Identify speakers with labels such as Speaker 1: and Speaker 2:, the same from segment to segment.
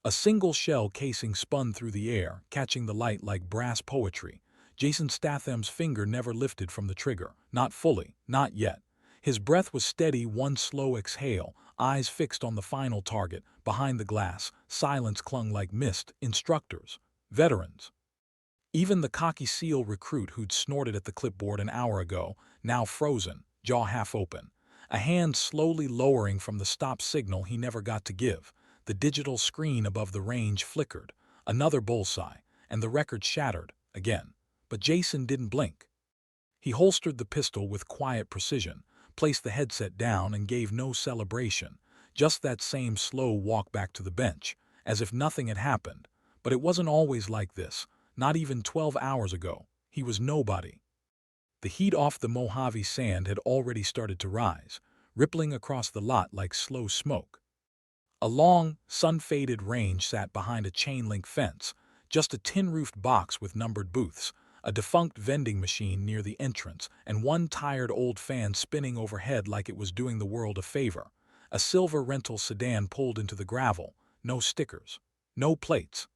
Speaker 1: A single shell casing spun through the air, catching the light like brass poetry. Jason Statham's finger never lifted from the trigger. Not fully, not yet. His breath was steady, one slow exhale, eyes fixed on the final target. Behind the glass, silence clung like mist. Instructors. Veterans. Even the cocky SEAL recruit who'd snorted at the clipboard an hour ago, now frozen, jaw half open. A hand slowly lowering from the stop signal he never got to give. The digital screen above the range flickered. Another bullseye, and the record shattered, again. But Jason didn't blink. He holstered the pistol with quiet precision, placed the headset down and gave no celebration. Just that same slow walk back to the bench, as if nothing had happened. But it wasn't always like this. Not even 12 hours ago. He was nobody. The heat off the Mojave sand had already started to rise, rippling across the lot like slow smoke. A long, sun-faded range sat behind a chain-link fence, just a tin-roofed box with numbered booths, a defunct vending machine near the entrance, and one tired old fan spinning overhead like it was doing the world a favor. A silver rental sedan pulled into the gravel. No stickers. No plates.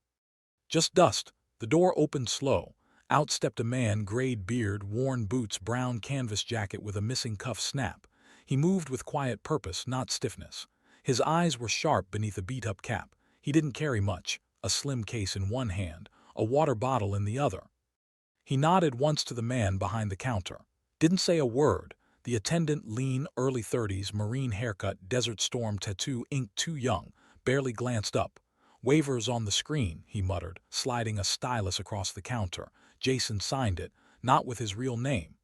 Speaker 1: Just dust. The door opened slow. Out stepped a man, grayed beard, worn boots, brown canvas jacket with a missing cuff snap. He moved with quiet purpose, not stiffness. His eyes were sharp beneath a beat-up cap. He didn't carry much, a slim case in one hand, a water bottle in the other. He nodded once to the man behind the counter. Didn't say a word. The attendant, lean, early 30s, marine haircut, Desert Storm tattoo, ink too young, barely glanced up. "Waivers on the screen," he muttered, sliding a stylus across the counter. Jason signed it, not with his real name.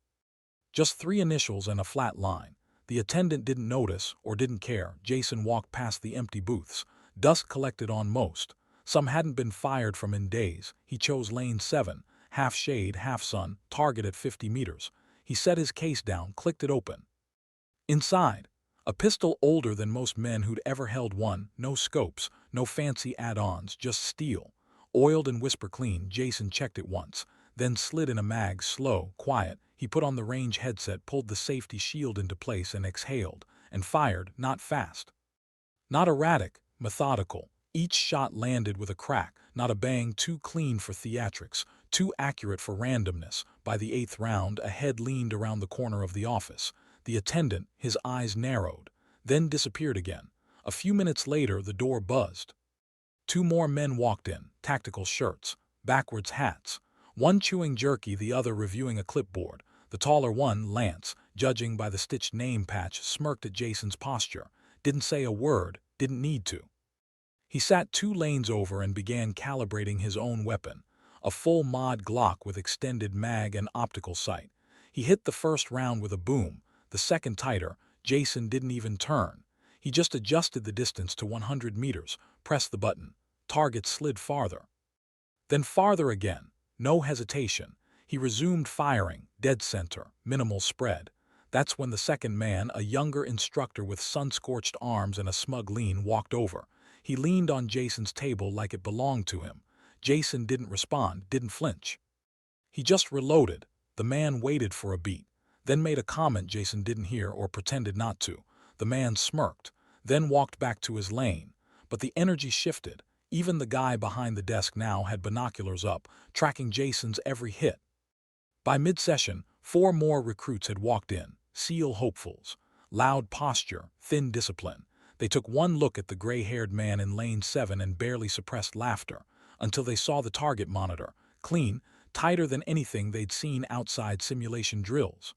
Speaker 1: Just 3 initials and a flat line. The attendant didn't notice or didn't care. Jason walked past the empty booths. Dust collected on most. Some hadn't been fired from in days. He chose lane 7, half shade, half sun, target at 50 meters. He set his case down, clicked it open. Inside, a pistol older than most men who'd ever held one, no scopes, no fancy add-ons, just steel. Oiled and whisper clean. Jason checked it once, then slid in a mag, slow, quiet. He put on the range headset, pulled the safety shield into place and exhaled, and fired, not fast. Not erratic, methodical. Each shot landed with a crack, not a bang, too clean for theatrics, too accurate for randomness. By the 8th round, a head leaned around the corner of the office. The attendant, his eyes narrowed, then disappeared again. A few minutes later, the door buzzed. 2 more men walked in, tactical shirts, backwards hats. One chewing jerky, the other reviewing a clipboard. The taller one, Lance, judging by the stitched name patch, smirked at Jason's posture. Didn't say a word, didn't need to. He sat 2 lanes over and began calibrating his own weapon, a full mod Glock with extended mag and optical sight. He hit the first round with a boom, the second tighter. Jason didn't even turn. He just adjusted the distance to 100 meters, pressed the button. Target slid farther. Then farther again. No hesitation. He resumed firing, dead center, minimal spread. That's when the second man, a younger instructor with sun-scorched arms and a smug lean, walked over. He leaned on Jason's table like it belonged to him. Jason didn't respond, didn't flinch. He just reloaded. The man waited for a beat, then made a comment Jason didn't hear or pretended not to. The man smirked, then walked back to his lane. But the energy shifted. Even the guy behind the desk now had binoculars up, tracking Jason's every hit. By mid-session, 4 more recruits had walked in, SEAL hopefuls. Loud posture, thin discipline. They took one look at the gray-haired man in lane 7 and barely suppressed laughter, until they saw the target monitor, clean, tighter than anything they'd seen outside simulation drills.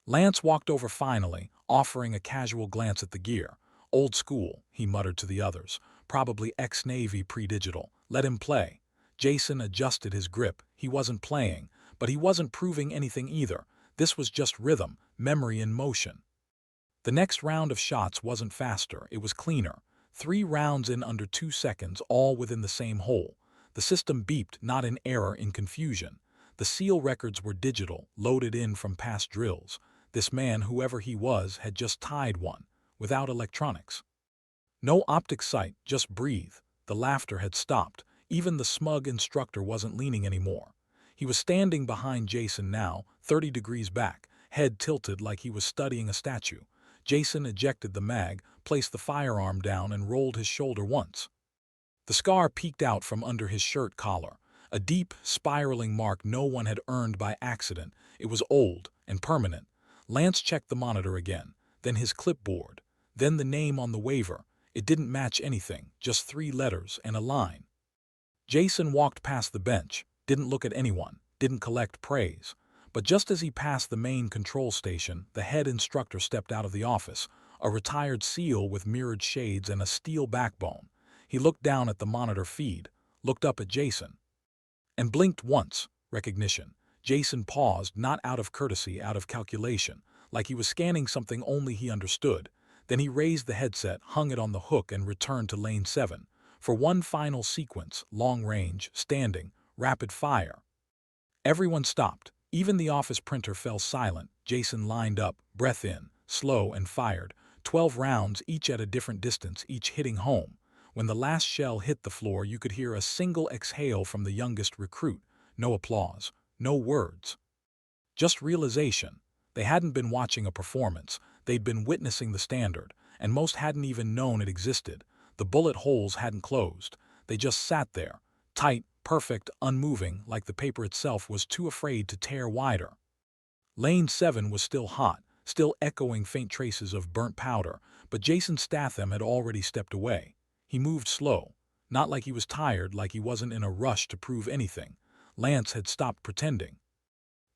Speaker 1: Lance walked over finally, offering a casual glance at the gear. "Old school," he muttered to the others. "Probably ex-Navy pre-digital. Let him play." Jason adjusted his grip. He wasn't playing, but he wasn't proving anything either. This was just rhythm, memory in motion. The next round of shots wasn't faster, it was cleaner. 3 rounds in under 2 seconds, all within the same hole. The system beeped, not in error, in confusion. The SEAL records were digital, loaded in from past drills. This man, whoever he was, had just tied one, without electronics. No optic sight, just breathe. The laughter had stopped. Even the smug instructor wasn't leaning anymore. He was standing behind Jason now, 30 degrees back, head tilted like he was studying a statue. Jason ejected the mag, placed the firearm down and rolled his shoulder once. The scar peeked out from under his shirt collar, a deep, spiraling mark no one had earned by accident. It was old and permanent. Lance checked the monitor again, then his clipboard, then the name on the waiver. It didn't match anything, just 3 letters and a line. Jason walked past the bench, didn't look at anyone, didn't collect praise. But just as he passed the main control station, the head instructor stepped out of the office, a retired SEAL with mirrored shades and a steel backbone. He looked down at the monitor feed, looked up at Jason, and blinked once. Recognition. Jason paused, not out of courtesy, out of calculation, like he was scanning something only he understood. Then he raised the headset, hung it on the hook, and returned to Lane 7. For one final sequence, long range, standing, rapid fire. Everyone stopped. Even the office printer fell silent. Jason lined up, breath in, slow, and fired. 12 rounds, each at a different distance, each hitting home. When the last shell hit the floor, you could hear a single exhale from the youngest recruit. No applause, no words. Just realization. They hadn't been watching a performance. They'd been witnessing the standard, and most hadn't even known it existed. The bullet holes hadn't closed. They just sat there, tight, perfect, unmoving, like the paper itself was too afraid to tear wider. Lane 7 was still hot, still echoing faint traces of burnt powder, but Jason Statham had already stepped away. He moved slow, not like he was tired, like he wasn't in a rush to prove anything. Lance had stopped pretending.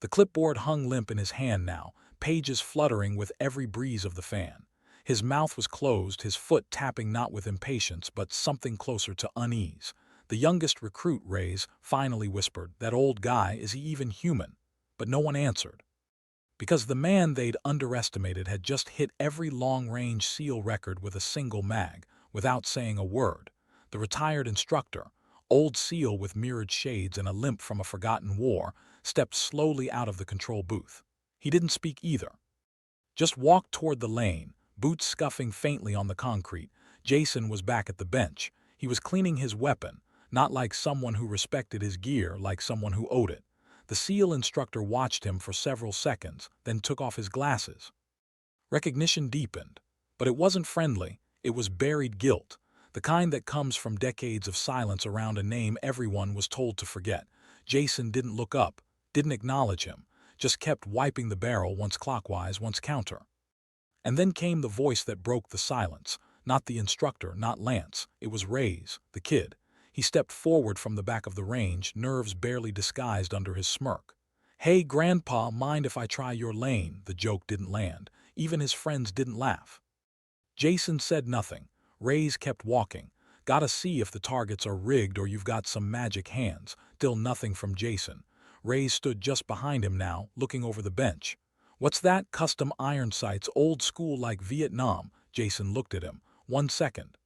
Speaker 1: The clipboard hung limp in his hand now, pages fluttering with every breeze of the fan. His mouth was closed, his foot tapping not with impatience but something closer to unease. The youngest recruit, Reyes, finally whispered, "That old guy, is he even human?" But no one answered. Because the man they'd underestimated had just hit every long-range SEAL record with a single mag, without saying a word. The retired instructor, old SEAL with mirrored shades and a limp from a forgotten war, stepped slowly out of the control booth. He didn't speak either. Just walked toward the lane, boots scuffing faintly on the concrete. Jason was back at the bench. He was cleaning his weapon, not like someone who respected his gear, like someone who owed it. The SEAL instructor watched him for several seconds, then took off his glasses. Recognition deepened. But it wasn't friendly. It was buried guilt, the kind that comes from decades of silence around a name everyone was told to forget. Jason didn't look up, didn't acknowledge him, just kept wiping the barrel, once clockwise, once counter. And then came the voice that broke the silence. Not the instructor, not Lance. It was Reyes, the kid. He stepped forward from the back of the range, nerves barely disguised under his smirk. "Hey, Grandpa, mind if I try your lane?" The joke didn't land. Even his friends didn't laugh. Jason said nothing. Reyes kept walking. "Gotta see if the targets are rigged or you've got some magic hands." Still nothing from Jason. Reyes stood just behind him now, looking over the bench. "What's that? Custom iron sights, old school like Vietnam." Jason looked at him. 1 second.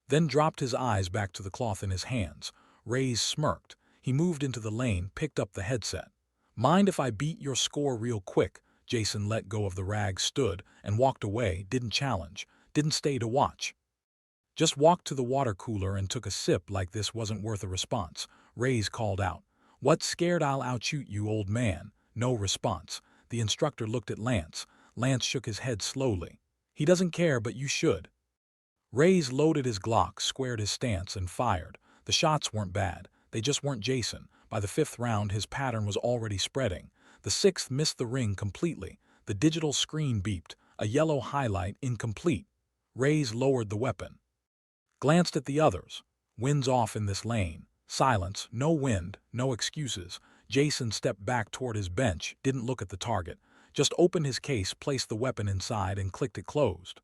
Speaker 1: Then dropped his eyes back to the cloth in his hands. Reyes smirked. He moved into the lane, picked up the headset. "Mind if I beat your score real quick?" Jason let go of the rag, stood, and walked away, didn't challenge, didn't stay to watch. Just walked to the water cooler and took a sip like this wasn't worth a response. Reyes called out, "What, scared I'll outshoot you, old man?" No response. The instructor looked at Lance. Lance shook his head slowly. "He doesn't care, but you should." Reyes loaded his Glock, squared his stance, and fired. The shots weren't bad. They just weren't Jason. By the 5th round, his pattern was already spreading. The 6th missed the ring completely. The digital screen beeped. A yellow highlight, incomplete. Reyes lowered the weapon. Glanced at the others. Wind's off in this lane. Silence, no wind, no excuses. Jason stepped back toward his bench, didn't look at the target. Just opened his case, placed the weapon inside, and clicked it closed.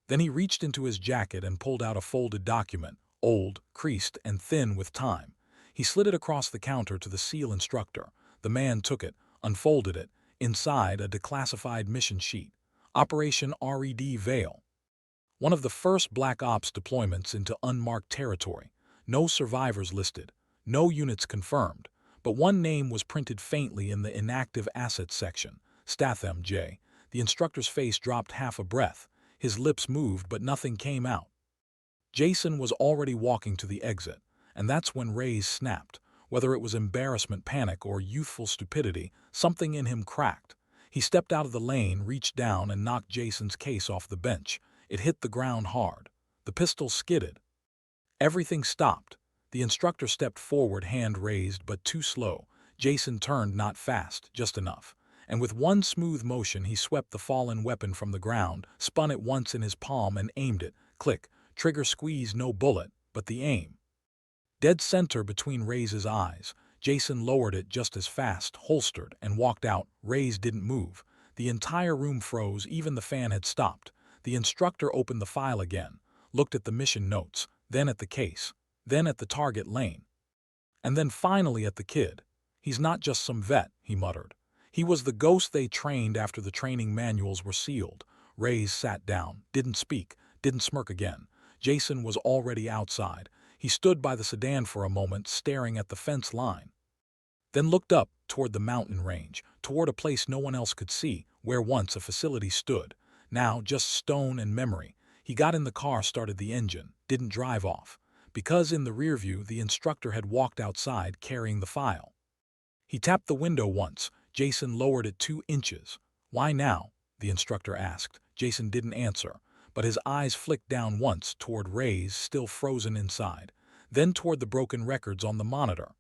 Speaker 1: Then he reached into his jacket and pulled out a folded document, old, creased, and thin with time. He slid it across the counter to the SEAL instructor. The man took it, unfolded it. Inside, a declassified mission sheet. Operation Red Veil. One of the first Black Ops deployments into unmarked territory. No survivors listed. No units confirmed. But one name was printed faintly in the inactive assets section. Statham, J. The instructor's face dropped half a breath. His lips moved, but nothing came out. Jason was already walking to the exit, and that's when Reyes snapped. Whether it was embarrassment, panic, or youthful stupidity, something in him cracked. He stepped out of the lane, reached down, and knocked Jason's case off the bench. It hit the ground hard. The pistol skidded. Everything stopped. The instructor stepped forward, hand raised but too slow. Jason turned, not fast, just enough. And with one smooth motion he swept the fallen weapon from the ground, spun it once in his palm and aimed it. Click. Trigger squeeze, no bullet, but the aim. Dead center between Ray's eyes. Jason lowered it just as fast, holstered, and walked out. Ray didn't move. The entire room froze, even the fan had stopped. The instructor opened the file again, looked at the mission notes, then at the case, then at the target lane. And then finally at the kid. "He's not just some vet," he muttered. "He was the ghost they trained after the training manuals were sealed." Ray sat down, didn't speak, didn't smirk again. Jason was already outside. He stood by the sedan for a moment, staring at the fence line. Then looked up, toward the mountain range, toward a place no one else could see, where once a facility stood. Now just stone and memory. He got in the car, started the engine, didn't drive off. Because in the rearview the instructor had walked outside carrying the file. He tapped the window once. Jason lowered it 2 inches. "Why now?" the instructor asked. Jason didn't answer, but his eyes flicked down once toward Ray's, still frozen inside, then toward the broken records on the monitor.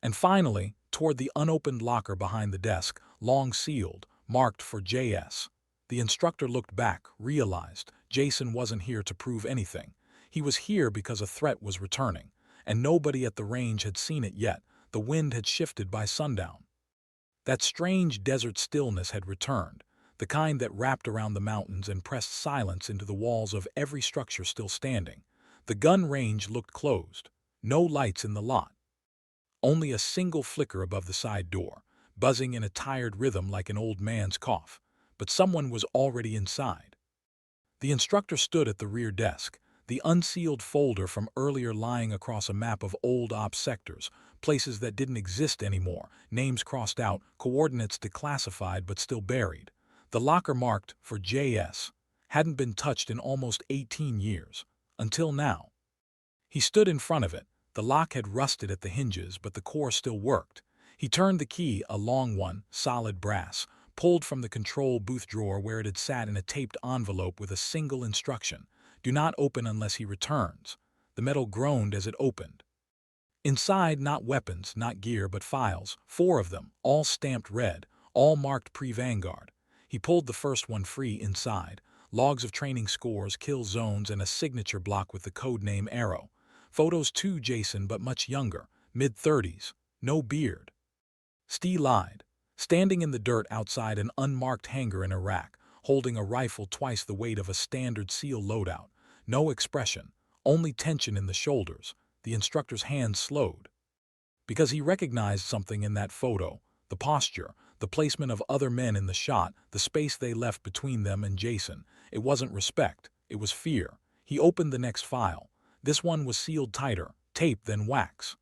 Speaker 1: And finally, toward the unopened locker behind the desk, long sealed, marked for JS. The instructor looked back, realized Jason wasn't here to prove anything. He was here because a threat was returning, and nobody at the range had seen it yet. The wind had shifted by sundown. That strange desert stillness had returned, the kind that wrapped around the mountains and pressed silence into the walls of every structure still standing. The gun range looked closed. No lights in the lot. Only a single flicker above the side door, buzzing in a tired rhythm like an old man's cough. But someone was already inside. The instructor stood at the rear desk, the unsealed folder from earlier lying across a map of old ops sectors, places that didn't exist anymore, names crossed out, coordinates declassified but still buried. The locker marked for JS hadn't been touched in almost 18 years, until now. He stood in front of it. The lock had rusted at the hinges, but the core still worked. He turned the key, a long one, solid brass, pulled from the control booth drawer where it had sat in a taped envelope with a single instruction: "Do not open unless he returns." The metal groaned as it opened. Inside, not weapons, not gear, but files, 4 of them, all stamped red, all marked pre-Vanguard. He pulled the first one free. Inside, logs of training scores, kill zones, and a signature block with the code name Arrow. Photos too, Jason, but much younger, mid-30s, no beard. Steel-eyed, standing in the dirt outside an unmarked hangar in Iraq, holding a rifle twice the weight of a standard SEAL loadout. No expression, only tension in the shoulders. The instructor's hands slowed. Because he recognized something in that photo: the posture, the placement of other men in the shot, the space they left between them and Jason. It wasn't respect, it was fear. He opened the next file. This one was sealed tighter, tape then wax.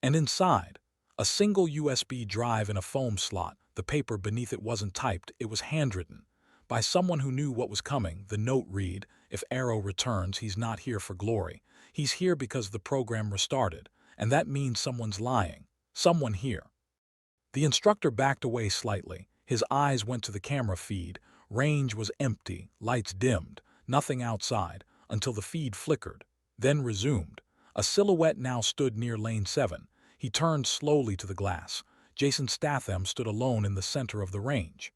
Speaker 1: And inside, a single USB drive in a foam slot. The paper beneath it wasn't typed, it was handwritten. By someone who knew what was coming. The note read: "If Arrow returns, he's not here for glory. He's here because the program restarted, and that means someone's lying. Someone here." The instructor backed away slightly. His eyes went to the camera feed. Range was empty, lights dimmed, nothing outside, until the feed flickered, then resumed. A silhouette now stood near lane 7. He turned slowly to the glass. Jason Statham stood alone in the center of the range.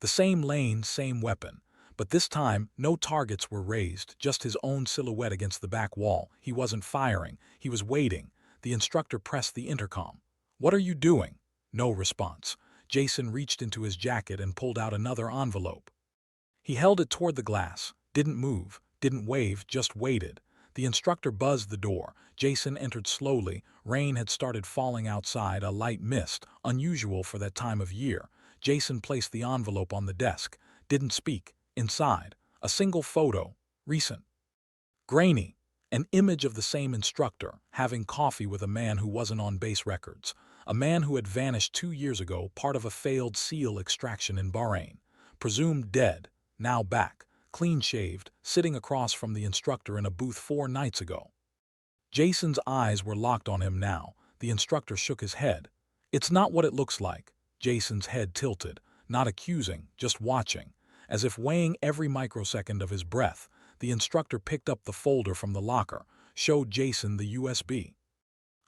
Speaker 1: The same lane, same weapon. But this time, no targets were raised, just his own silhouette against the back wall. He wasn't firing, he was waiting. The instructor pressed the intercom. "What are you doing?" No response. Jason reached into his jacket and pulled out another envelope. He held it toward the glass, didn't move, didn't wave, just waited. The instructor buzzed the door. Jason entered slowly. Rain had started falling outside, a light mist, unusual for that time of year. Jason placed the envelope on the desk, didn't speak. Inside, a single photo, recent. Grainy, an image of the same instructor, having coffee with a man who wasn't on base records. A man who had vanished 2 years ago, part of a failed SEAL extraction in Bahrain. Presumed dead, now back, clean-shaved, sitting across from the instructor in a booth 4 nights ago. Jason's eyes were locked on him now. The instructor shook his head. "It's not what it looks like." Jason's head tilted, not accusing, just watching. As if weighing every microsecond of his breath, the instructor picked up the folder from the locker, showed Jason the USB.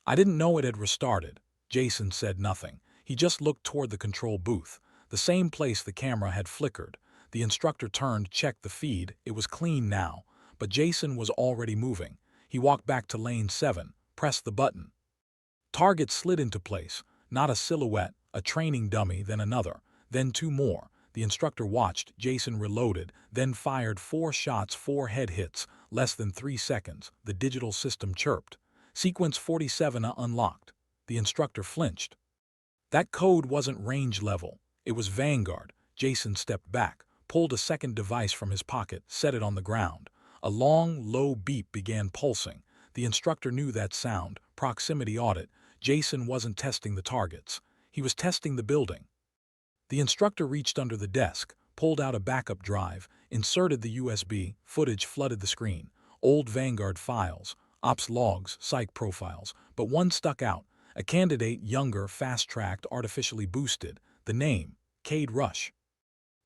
Speaker 1: I didn't know it had restarted. Jason said nothing. He just looked toward the control booth, the same place the camera had flickered. The instructor turned, checked the feed. It was clean now, but Jason was already moving. He walked back to lane 7, pressed the button. Target slid into place, not a silhouette, a training dummy, then another, then 2 more. The instructor watched. Jason reloaded, then fired 4 shots, 4 head hits, less than 3 seconds. The digital system chirped. Sequence 47 unlocked. The instructor flinched. That code wasn't range level. It was Vanguard. Jason stepped back, pulled a second device from his pocket, set it on the ground. A long, low beep began pulsing. The instructor knew that sound. Proximity audit. Jason wasn't testing the targets. He was testing the building. The instructor reached under the desk, pulled out a backup drive, inserted the USB. Footage flooded the screen. Old Vanguard files, ops logs, psych profiles. But one stuck out. A candidate, younger, fast-tracked, artificially boosted. The name, Cade Rush.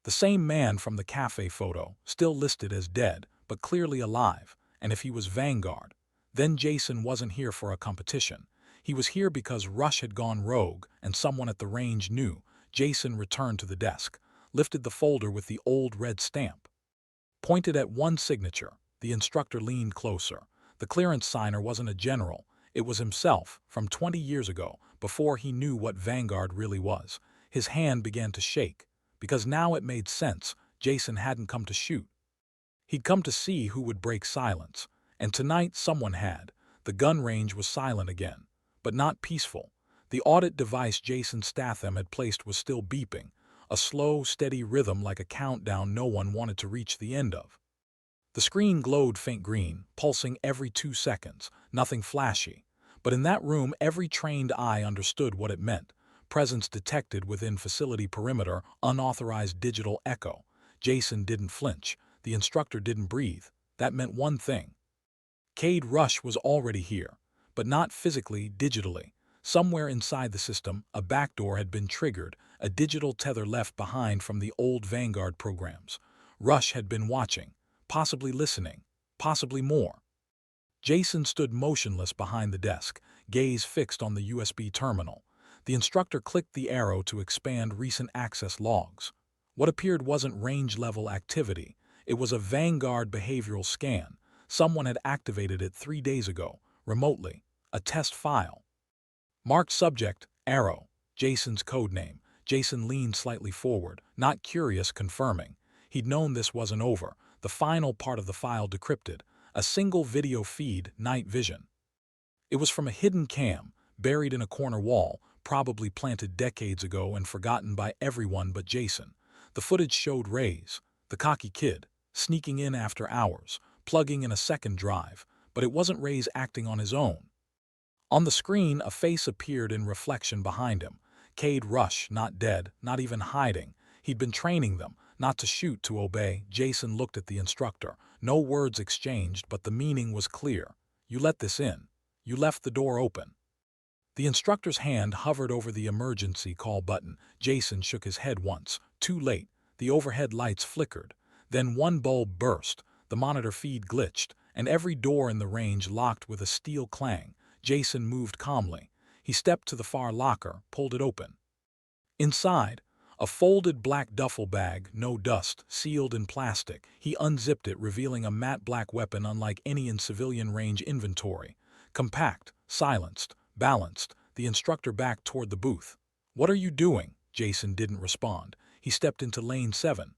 Speaker 1: The same man from the cafe photo, still listed as dead, but clearly alive. And if he was Vanguard, then Jason wasn't here for a competition. He was here because Rush had gone rogue, and someone at the range knew. Jason returned to the desk, lifted the folder with the old red stamp, pointed at one signature. The instructor leaned closer. The clearance signer wasn't a general. It was himself, from 20 years ago, before he knew what Vanguard really was. His hand began to shake, because now it made sense. Jason hadn't come to shoot. He'd come to see who would break silence. And tonight someone had. The gun range was silent again, but not peaceful. The audit device Jason Statham had placed was still beeping, a slow, steady rhythm like a countdown no one wanted to reach the end of. The screen glowed faint green, pulsing every 2 seconds, nothing flashy. But in that room, every trained eye understood what it meant. Presence detected within facility perimeter, unauthorized digital echo. Jason didn't flinch. The instructor didn't breathe. That meant one thing. Cade Rush was already here, but not physically, digitally. Somewhere inside the system, a backdoor had been triggered, a digital tether left behind from the old Vanguard programs. Rush had been watching, possibly listening, possibly more. Jason stood motionless behind the desk, gaze fixed on the USB terminal. The instructor clicked the arrow to expand recent access logs. What appeared wasn't range-level activity. It was a Vanguard behavioral scan. Someone had activated it 3 days ago, remotely. A test file. Marked subject, arrow. Jason's code name. Jason leaned slightly forward, not curious, confirming. He'd known this wasn't over. The final part of the file decrypted. A single video feed, night vision. It was from a hidden cam, buried in a corner wall, probably planted decades ago and forgotten by everyone but Jason. The footage showed Ray's, the cocky kid, sneaking in after hours, plugging in a second drive, but it wasn't Ray's acting on his own. On the screen, a face appeared in reflection behind him. Cade Rush, not dead, not even hiding. He'd been training them, not to shoot, to obey. Jason looked at the instructor. No words exchanged, but the meaning was clear. You let this in. You left the door open. The instructor's hand hovered over the emergency call button. Jason shook his head once. Too late. The overhead lights flickered. Then one bulb burst. The monitor feed glitched, and every door in the range locked with a steel clang. Jason moved calmly. He stepped to the far locker, pulled it open. Inside, a folded black duffel bag, no dust, sealed in plastic. He unzipped it, revealing a matte black weapon unlike any in civilian range inventory. Compact, silenced, balanced. The instructor backed toward the booth. "What are you doing?" Jason didn't respond. He stepped into lane 7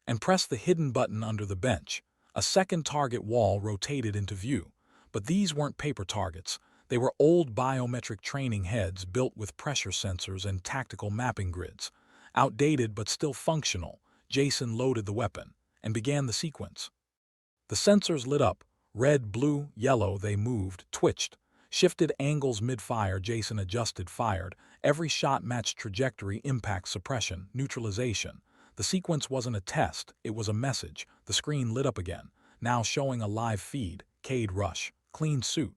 Speaker 1: and pressed the hidden button under the bench. A second target wall rotated into view. But these weren't paper targets. They were old biometric training heads built with pressure sensors and tactical mapping grids. Outdated but still functional. Jason loaded the weapon and began the sequence. The sensors lit up. Red, blue, yellow. They moved, twitched, shifted angles mid-fire. Jason adjusted, fired. Every shot matched trajectory, impact, suppression, neutralization. The sequence wasn't a test, it was a message. The screen lit up again, now showing a live feed. Cade Rush, clean suit,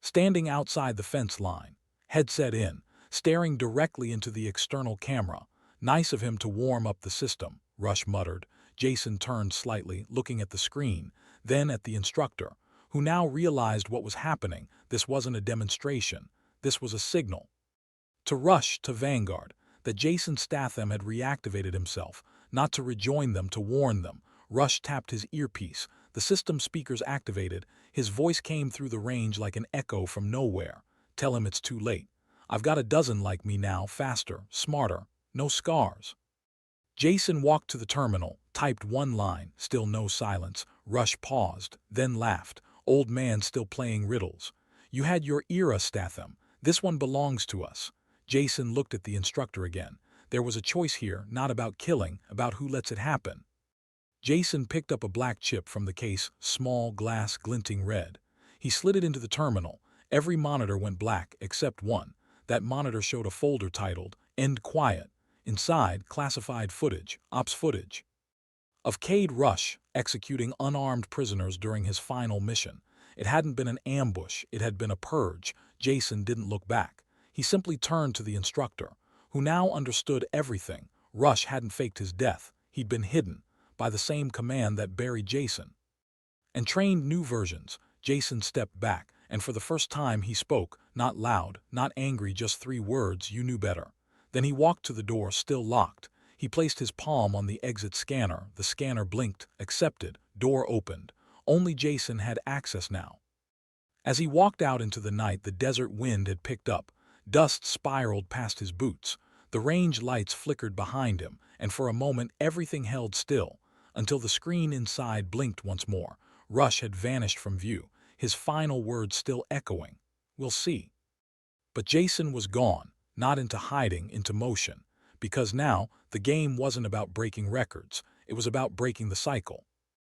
Speaker 1: standing outside the fence line, headset in, staring directly into the external camera. "Nice of him to warm up the system," Rush muttered. Jason turned slightly, looking at the screen, then at the instructor. who now realized what was happening. This wasn't a demonstration. This was a signal. To rush to Vanguard, that Jason Statham had reactivated himself, not to rejoin them, to warn them. Rush tapped his earpiece. The system speakers activated. His voice came through the range like an echo from nowhere. Tell him it's too late. I've got a dozen like me now, faster, smarter, no scars. Jason walked to the terminal, typed one line, still no silence. Rush paused, then laughed. Old man still playing riddles. You had your era, Statham. This one belongs to us. Jason looked at the instructor again. There was a choice here, not about killing, about who lets it happen. Jason picked up a black chip from the case, small, glass, glinting red. He slid it into the terminal. Every monitor went black, except one. That monitor showed a folder titled, End Quiet. Inside, classified footage, ops footage. Of Cade Rush executing unarmed prisoners during his final mission. It hadn't been an ambush, it had been a purge. Jason didn't look back. He simply turned to the instructor, who now understood everything. Rush hadn't faked his death. He'd been hidden by the same command that buried Jason and trained new versions. Jason stepped back, and for the first time he spoke, not loud, not angry, just 3 words: you knew better. Then he walked to the door, still locked. He placed his palm on the exit scanner. The scanner blinked, accepted, door opened. Only Jason had access now. As he walked out into the night, the desert wind had picked up. Dust spiraled past his boots. The range lights flickered behind him, and for a moment everything held still, until the screen inside blinked once more. Rush had vanished from view, his final words still echoing. We'll see. But Jason was gone, not into hiding, into motion. Because now, the game wasn't about breaking records. It was about breaking the cycle.